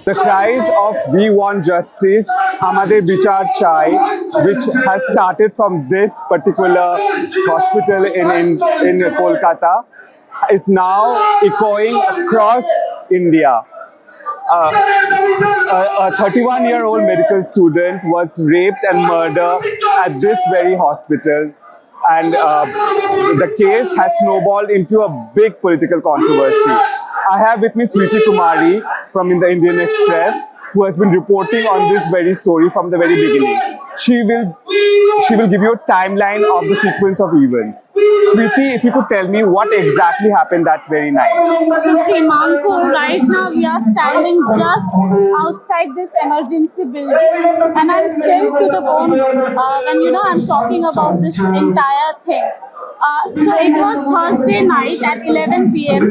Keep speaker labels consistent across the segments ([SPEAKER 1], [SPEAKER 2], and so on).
[SPEAKER 1] The cries of "We want justice, Hamare Bichar Chai," which has started from this particular hospital in Kolkata, is now echoing across India. A 31-year-old medical student was raped and murdered at this very hospital, and the case has snowballed into a big political controversy. I have with me Sweetie Kumari from the Indian Express, who has been reporting on this very story from the very beginning. She will give you a timeline of the sequence of events. Sweetie, if you could tell me what exactly happened that very night.
[SPEAKER 2] So Primanko, right now we are standing just outside this emergency building, and I'm chilled to the bone when I'm talking about this entire thing. So it was Thursday night at 11 p.m.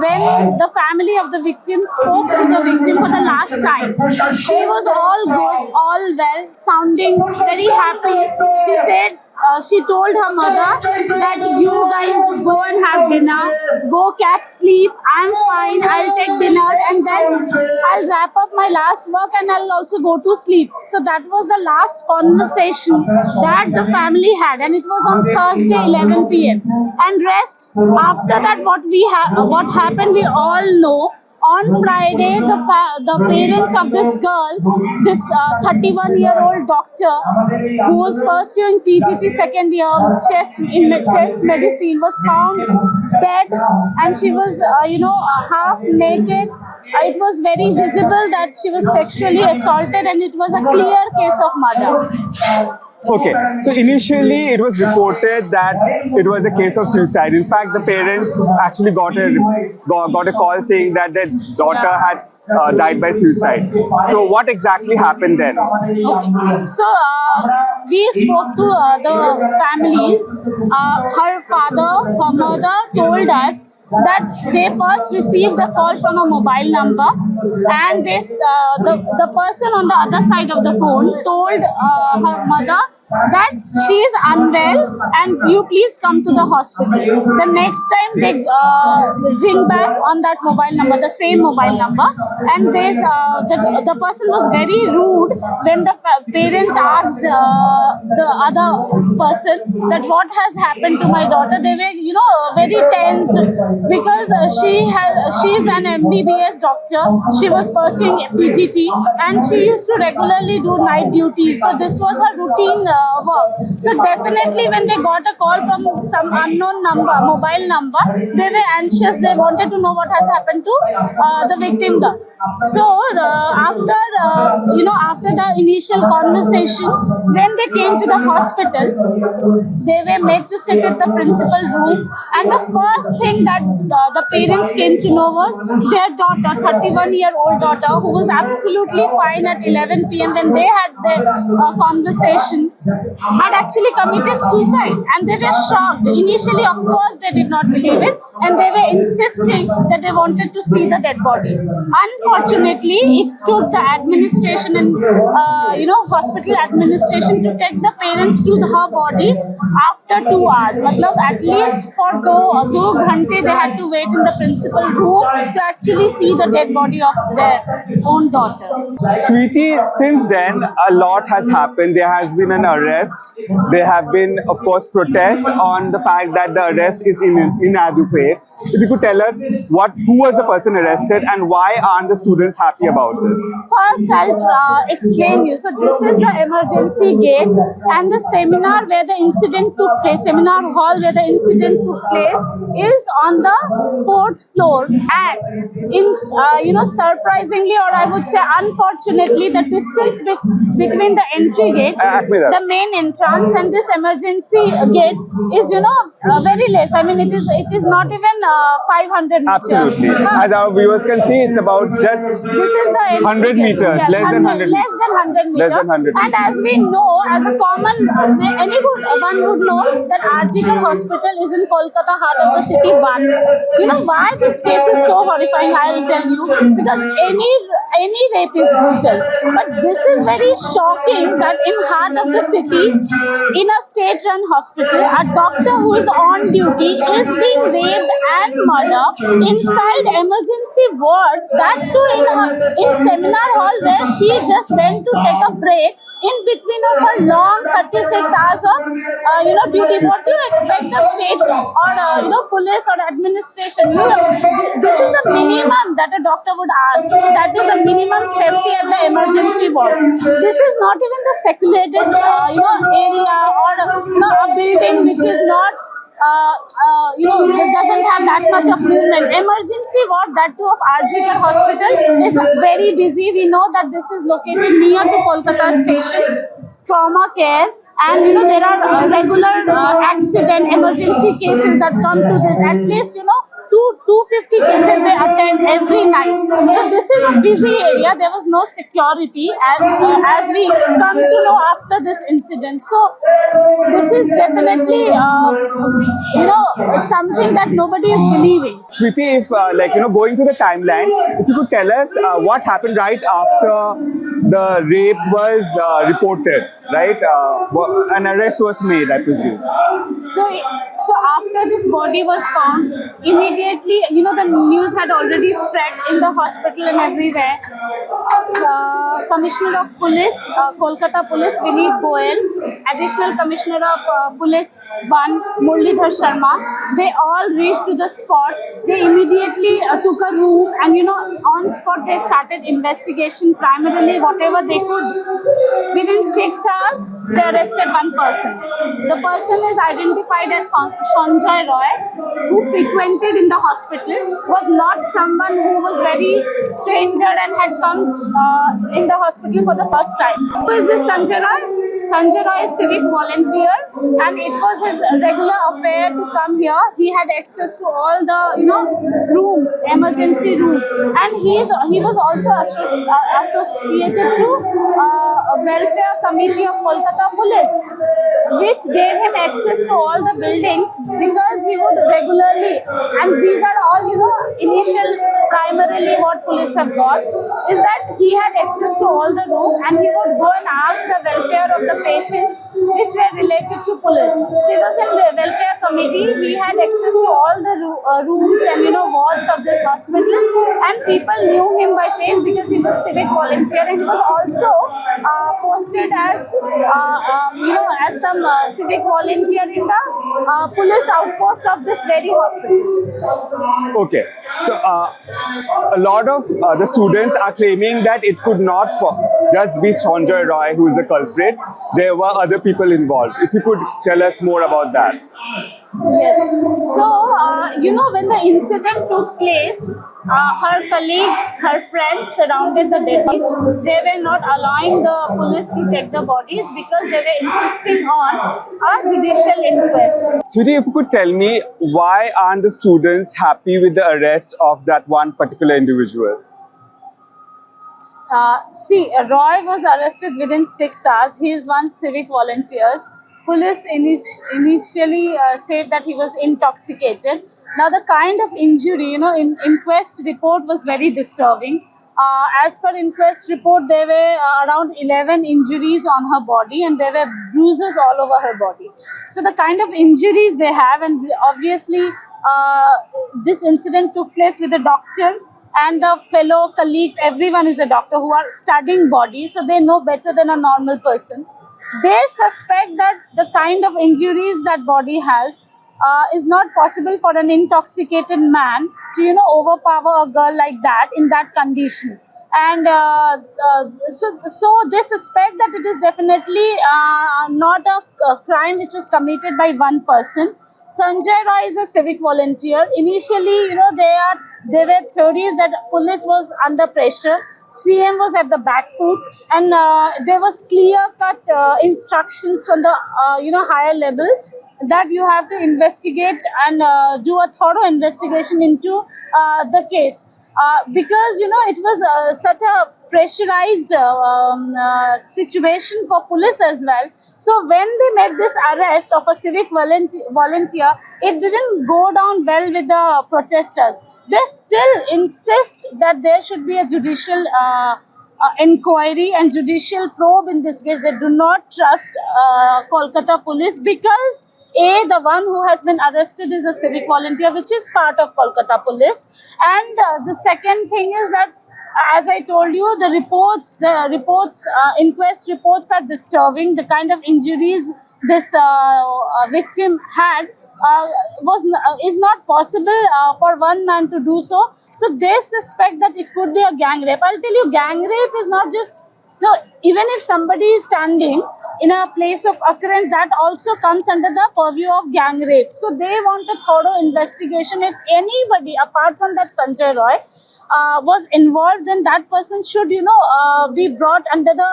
[SPEAKER 2] when the family of the victim spoke to the victim for the last time. She was all good, all well, sounding very happy. She said, she told her mother that you guys go and have dinner, go catch sleep, I'm fine, I'll take dinner and then I'll wrap up my last work and I'll also go to sleep. So that was the last conversation that the family had, and it was on Thursday 11 p.m. And rest, after that what happened we all know. On Friday, the parents of this girl, this 31-year-old doctor who was pursuing PGT second year chest medicine, was found dead, and she was half naked. It was very visible that she was sexually assaulted, and it was a clear case of murder.
[SPEAKER 1] Okay, so initially it was reported that it was a case of suicide. In fact, the parents actually got a call saying that their daughter had died by suicide. So what exactly happened then?
[SPEAKER 2] Okay. So we spoke to the family. Her father, her mother told us that they first received a call from a mobile number, and the person on the other side of the phone told her mother that she is unwell and you please come to the hospital. The next time they ring back on that mobile number, the same mobile number, and the person was very rude when the parents asked the other person that what has happened to my daughter. They were very tensed because she's an MBBS doctor. She was pursuing PGT and she used to regularly do night duty, so this was her routine work. So definitely when they got a call from some unknown number, mobile number, they were anxious. They wanted to know what has happened to the victim girl. So after the initial conversation, when they came to the hospital, they were made to sit at the principal room, and the first thing that the parents came to know was their daughter, 31-year-old daughter, who was absolutely fine at 11 p.m. when they had their conversation, had actually committed suicide, and they were shocked. Initially, of course, they did not believe it, and they were insisting that they wanted to see the dead body. Unfortunately, it took the administration and hospital administration to take the parents to her body after 2 hours. Matlab, at least for 2 ghante they had to wait in the principal room to actually see the dead body of their own daughter.
[SPEAKER 1] Sweetie, since then a lot has happened. There has been an arrest. There have been, of course, protests on the fact that the arrest is inadequate. If you could tell us who was the person arrested and why aren't the students happy about this?
[SPEAKER 2] First, I'll explain you. So this is the emergency gate, and the seminar where the incident took place, seminar hall where the incident took place, is on the 4th floor. And surprisingly, or I would say unfortunately, the distance between the entry gate, the main entrance, and this emergency gate is very less. I mean, it is not even 500 meters.
[SPEAKER 1] Absolutely. As our viewers can see, it's about just 100 meters,
[SPEAKER 2] yes,
[SPEAKER 1] less than 100
[SPEAKER 2] meters.
[SPEAKER 1] Less than 100
[SPEAKER 2] And as we know, as a common, anyone would know that RGK hospital is in Kolkata, heart of the city, one. You know why this case is so horrifying? I will tell you, because any rape is brutal, but this is very shocking that in heart of the city, in a state-run hospital, a doctor who is on duty is being raped and murdered inside emergency ward. That too in seminar hall where she just went to take a break in between of her long 36 hours of duty. What do you expect the state or police or administration? This is the minimum that a doctor would ask. That is the minimum safety at the emergency ward. This is not even the secluded area or a building which is not doesn't have that much of movement. Emergency ward, that too of RGK hospital, is very busy. We know that this is located near to Kolkata station, trauma care, and there are regular accident emergency cases that come to this. At least 250 cases they attend every night. So this is a busy area. There was no security, and as we come to know after this incident. So this is definitely something that nobody is believing.
[SPEAKER 1] Sweetie, if going to the timeline, if you could tell us what happened right after the rape was reported, right? An arrest was made, I presume.
[SPEAKER 2] So after this body was found, immediately, the news had already spread in the hospital and everywhere. Commissioner of Police, Kolkata Police, Vineet Goel, Additional Commissioner of Police 1, Murlidhar Sharma, they all reached to the spot. They immediately took a room and, on spot they started investigation, primarily whatever they could. Within 6 hours, they arrested one person. The person is identified as Sanjay Roy, who frequented in the hospital, was not someone who was very stranger and had come in the hospital for the first time. Who is this Sanjay Roy? Sanjay Roy is civic volunteer, and it was his regular affair to come here. He had access to all the rooms, emergency rooms, and he was also associated to welfare committee of Kolkata Police, which gave him access to all the buildings because he would regularly, and these are all initial primarily what police have got, is that he had access to all the rooms and he would go and ask the welfare of the patients which were related to police. So he was in the welfare committee. He had access to all the rooms and wards of this hospital, and people knew him by face because he was civic volunteer, and he was also posted as as some civic volunteer in the police outpost of this very hospital.
[SPEAKER 1] Okay, so a lot of the students are claiming that it could not just be Sanjay Roy who is the culprit. There were other people involved. If you could tell us more about that.
[SPEAKER 2] Yes. So, when the incident took place, her colleagues, her friends surrounded the dead bodies. They were not allowing the police to take the bodies because they were insisting on a judicial inquest.
[SPEAKER 1] Sweetie, if you could tell me, why aren't the students happy with the arrest of that one particular individual?
[SPEAKER 2] Roy was arrested within 6 hours. He is one civic volunteers. Police initially said that he was intoxicated. Now, the kind of injury, in inquest report was very disturbing. As per inquest report, there were around 11 injuries on her body, and there were bruises all over her body. So the kind of injuries they have, and obviously this incident took place with a doctor and the fellow colleagues. Everyone is a doctor who are studying body, so they know better than a normal person. They suspect that the kind of injuries that body has is not possible for an intoxicated man to overpower a girl like that in that condition. And so they suspect that it is definitely not a crime which was committed by one person. Sanjay Roy is a civic volunteer. Initially, there were theories that police was under pressure. CM was at the back foot, and there was clear-cut instructions from the higher level that you have to investigate and do a thorough investigation into the case because it was such a pressurized situation for police as well. So when they made this arrest of a civic volunteer, it didn't go down well with the protesters. They still insist that there should be a judicial inquiry and judicial probe in this case. They do not trust Kolkata police because the one who has been arrested is a civic volunteer, which is part of Kolkata police. And the second thing is that, as I told you, the reports, inquest reports are disturbing. The kind of injuries this victim had is not possible for one man to do so. So they suspect that it could be a gang rape. I'll tell you, gang rape is not just, no, even if somebody is standing in a place of occurrence, that also comes under the purview of gang rape. So they want a thorough investigation. If anybody apart from that Sanjay Roy was involved, then that person should, be brought under the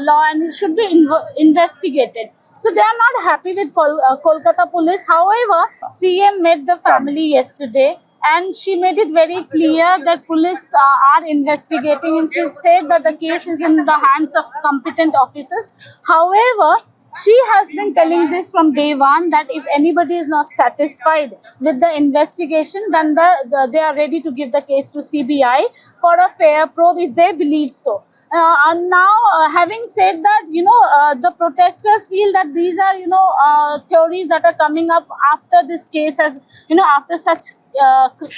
[SPEAKER 2] law and it should be investigated. So they are not happy with Kolkata police. However, CM met the family yesterday and she made it very clear that police are investigating, and she said that the case is in the hands of competent officers. However, she has been telling this from day one, that if anybody is not satisfied with the investigation, then they are ready to give the case to CBI for a fair probe if they believe so. And now, having said that, the protesters feel that these are, theories that are coming up after this case has, after such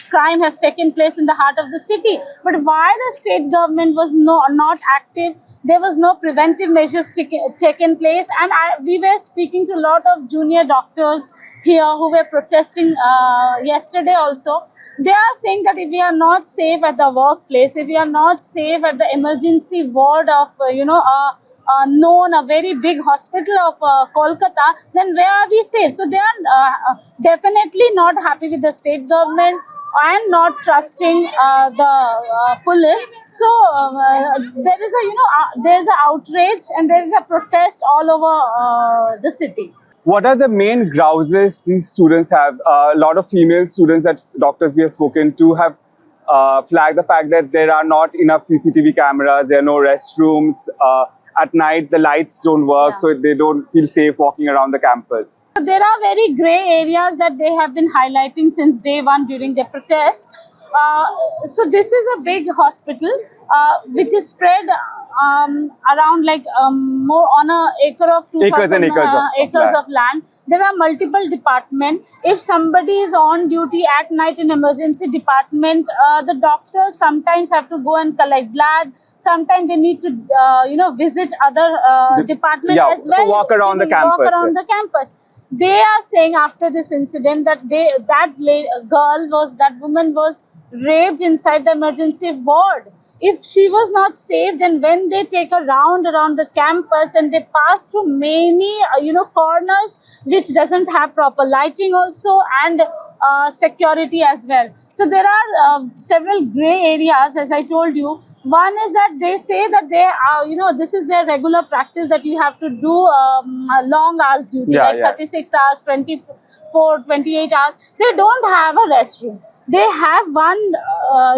[SPEAKER 2] crime has taken place in the heart of the city. But why the state government was not active? There was no preventive measures taken place. And we were speaking to a lot of junior doctors here who were protesting yesterday also. They are saying that if we are not safe at the workplace, if we are not safe at the emergency ward of, a very big hospital of Kolkata, then where are we safe? So they are definitely not happy with the state government and not trusting the police. So there is there's an outrage and there is a protest all over the city.
[SPEAKER 1] What are the main grouses these students have? A lot of female students that doctors we have spoken to have flagged the fact that there are not enough CCTV cameras, there are no restrooms. At night, the lights don't work, so they don't feel safe walking around the campus.
[SPEAKER 2] So there are very grey areas that they have been highlighting since day one during their protest. So this is a big hospital which is spread around more on an acre of 2,000 acres of land. There are multiple departments. If somebody is on duty at night in emergency department, the doctors sometimes have to go and collect blood. Sometimes they need to visit other departments as well.
[SPEAKER 1] So walk around the campus.
[SPEAKER 2] They are saying after this incident that that woman was raped inside the emergency ward. If she was not safe, then when they take a round around the campus and they pass through many corners which doesn't have proper lighting also, and security as well. So there are several grey areas, as I told you. One is that they say that they are, this is their regular practice, that you have to do long hours duty, 36 hours, 24, 28 hours. They don't have a restroom. They have one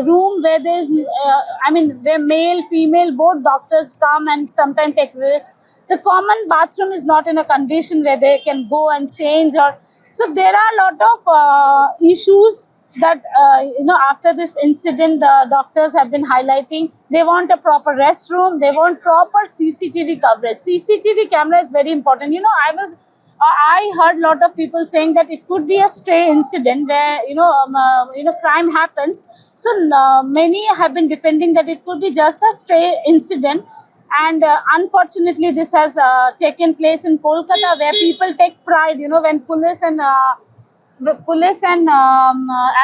[SPEAKER 2] room where there's, where male, female, both doctors come and sometimes take risks. The common bathroom is not in a condition where they can go and change. So there are a lot of issues that, after this incident, the doctors have been highlighting. They want a proper restroom. They want proper CCTV coverage. CCTV camera is very important. I heard a lot of people saying that it could be a stray incident where crime happens. So many have been defending that it could be just a stray incident, and unfortunately this has taken place in Kolkata, where people take pride. When police and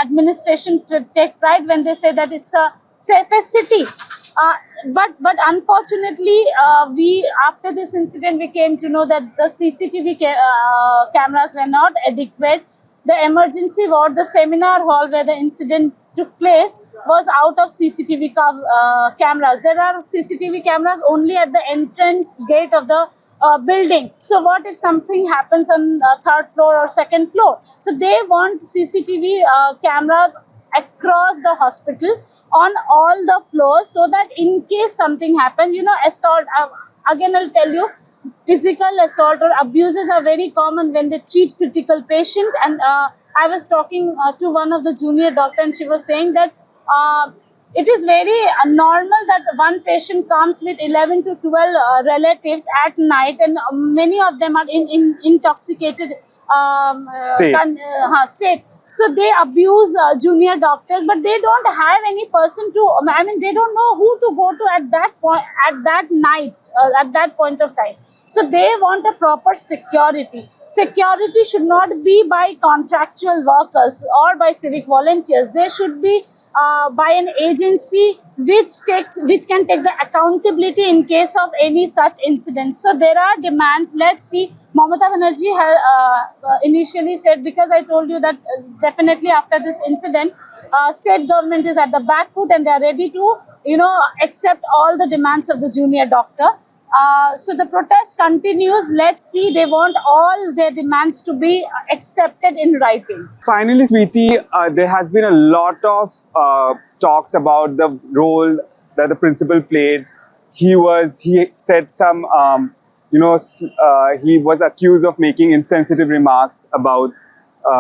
[SPEAKER 2] administration take pride when they say that it's a safest city. But unfortunately, after this incident, we came to know that the CCTV cameras were not adequate. The emergency ward, the seminar hall where the incident took place, was out of CCTV cameras. There are CCTV cameras only at the entrance gate of the building. So what if something happens on third floor or second floor? So they want CCTV cameras across the hospital on all the floors, so that in case something happens, assault, again I'll tell you, physical assault or abuses are very common when they treat critical patients. And I was talking to one of the junior doctor, and she was saying that it is very normal that one patient comes with 11 to 12 relatives at night, and many of them are in intoxicated state. So they abuse junior doctors, but they don't have any person to, they don't know who to go to at that point, at that night, at that point of time. So they want a proper security. Security should not be by contractual workers or by civic volunteers. They should be by an agency which can take the accountability in case of any such incident. So there are demands. Let's see. Mamata Banerjee initially said, because I told you that definitely after this incident, state government is at the back foot and they are ready to, accept all the demands of the junior doctor. So the protest continues. Let's see. They want all their demands to be accepted in writing.
[SPEAKER 1] Finally, Sweetie, there has been a lot of talks about the role that the principal played. He said some, he was accused of making insensitive remarks about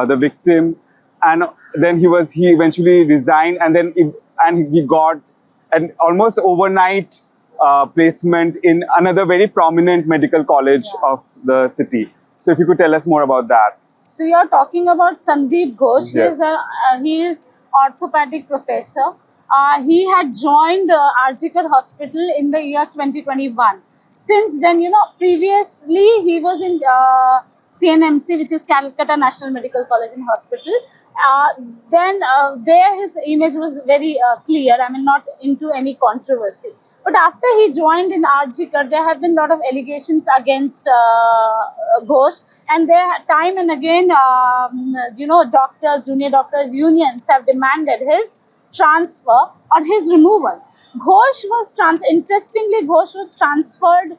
[SPEAKER 1] the victim, and then he eventually resigned, and he got an almost overnight placement in another very prominent medical college of the city. So if you could tell us more about that.
[SPEAKER 2] So you're talking about Sandeep Ghosh.
[SPEAKER 1] Yes.
[SPEAKER 2] He is orthopedic professor. He had joined Arjikar Hospital in the year 2021. Since then, previously he was in CNMC, which is Calcutta National Medical College and Hospital. There his image was very clear. Not into any controversy. But after he joined in Arjikar, there have been a lot of allegations against Ghosh, and time and again, doctors, junior doctors, unions have demanded his transfer or his removal. Interestingly, Ghosh was transferred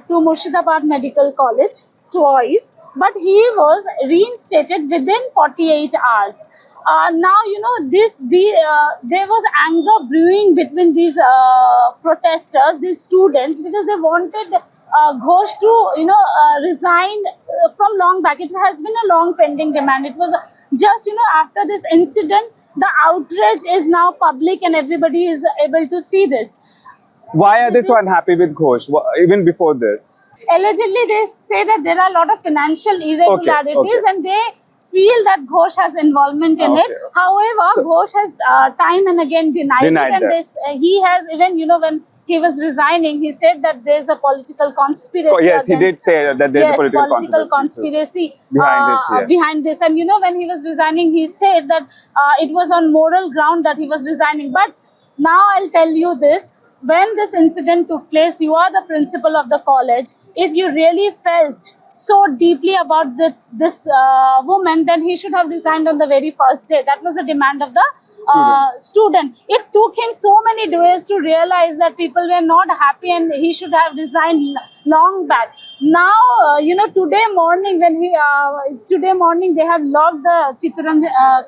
[SPEAKER 2] to Murshidabad Medical College twice, but he was reinstated within 48 hours. Now, there was anger brewing between these protesters, these students, because they wanted Ghosh to resign from long back. It has been a long pending demand. It was just, after this incident, the outrage is now public and everybody is able to see this.
[SPEAKER 1] Why are they so unhappy with Ghosh, even before this?
[SPEAKER 2] Allegedly, they say that there are a lot of financial irregularities, and they feel that Ghosh has involvement in it. However, Ghosh has time and again denied it, and he has even, when he was resigning, he said that there's a political conspiracy.
[SPEAKER 1] Oh, yes, he did say that there's a political
[SPEAKER 2] conspiracy behind this. And when he was resigning, he said that it was on moral ground that he was resigning. But now I'll tell you this. When this incident took place, you are the principal of the college. If you really felt so deeply about this woman, then he should have resigned on the very first day. That was the demand of the student. It took him so many days to realize that people were not happy and he should have resigned long back. Now, today morning they have locked the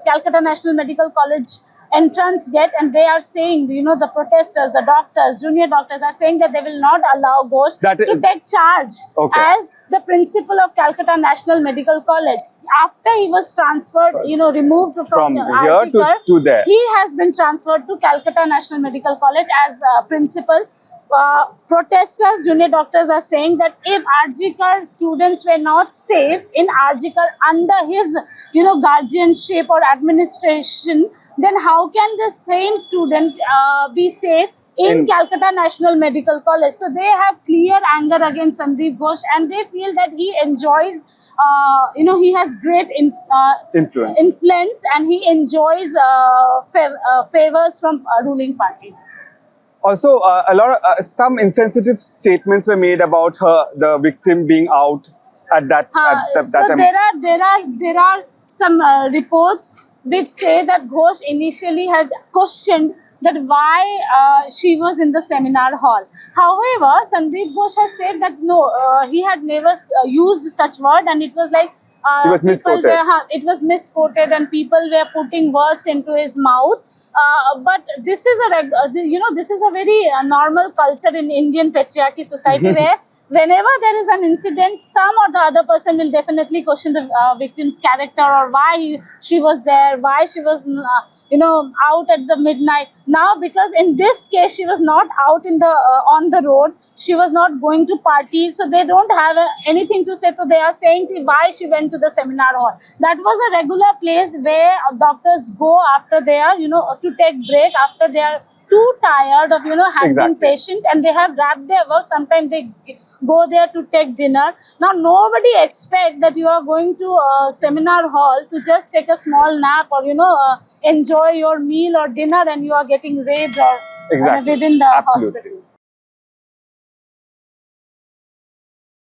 [SPEAKER 2] Calcutta National Medical College entrance gate, and they are saying, the protesters, the doctors, junior doctors are saying that they will not allow Ghosh to take charge as the principal of Calcutta National Medical College. After he was transferred, removed from
[SPEAKER 1] here to there,
[SPEAKER 2] he has been transferred to Calcutta National Medical College as principal. Protesters, junior doctors are saying that if Arjikar students were not safe in Arjikar under his, guardianship or administration, then how can the same student be safe in Calcutta National Medical College? So they have clear anger against Sandeep Ghosh, and they feel that he enjoys, he has great influence, and he enjoys favors from ruling party.
[SPEAKER 1] Also, some insensitive statements were made about the victim being out at that time.
[SPEAKER 2] There are some reports which say that Ghosh initially had questioned that why she was in the seminar hall. However, Sandeep Ghosh has said that no, he had never used such word, and it was like
[SPEAKER 1] He was misquoted.
[SPEAKER 2] It was misquoted, and people were putting words into his mouth. But this is this is a very normal culture in Indian patriarchy society where whenever there is an incident, some or the other person will definitely question the victim's character, or why she was there, why she was out at the midnight. Now, because in this case she was not out in the on the road, she was not going to party, so they don't have anything to say. So they are saying why she went to the seminar hall. That was a regular place where doctors go after they are to take break, after they are too tired of handling patient, and they have wrapped their work. Sometimes they go there to take dinner. Now nobody expect that you are going to a seminar hall to just take a small nap, or enjoy your meal or dinner, and you are getting raped or within the hospital.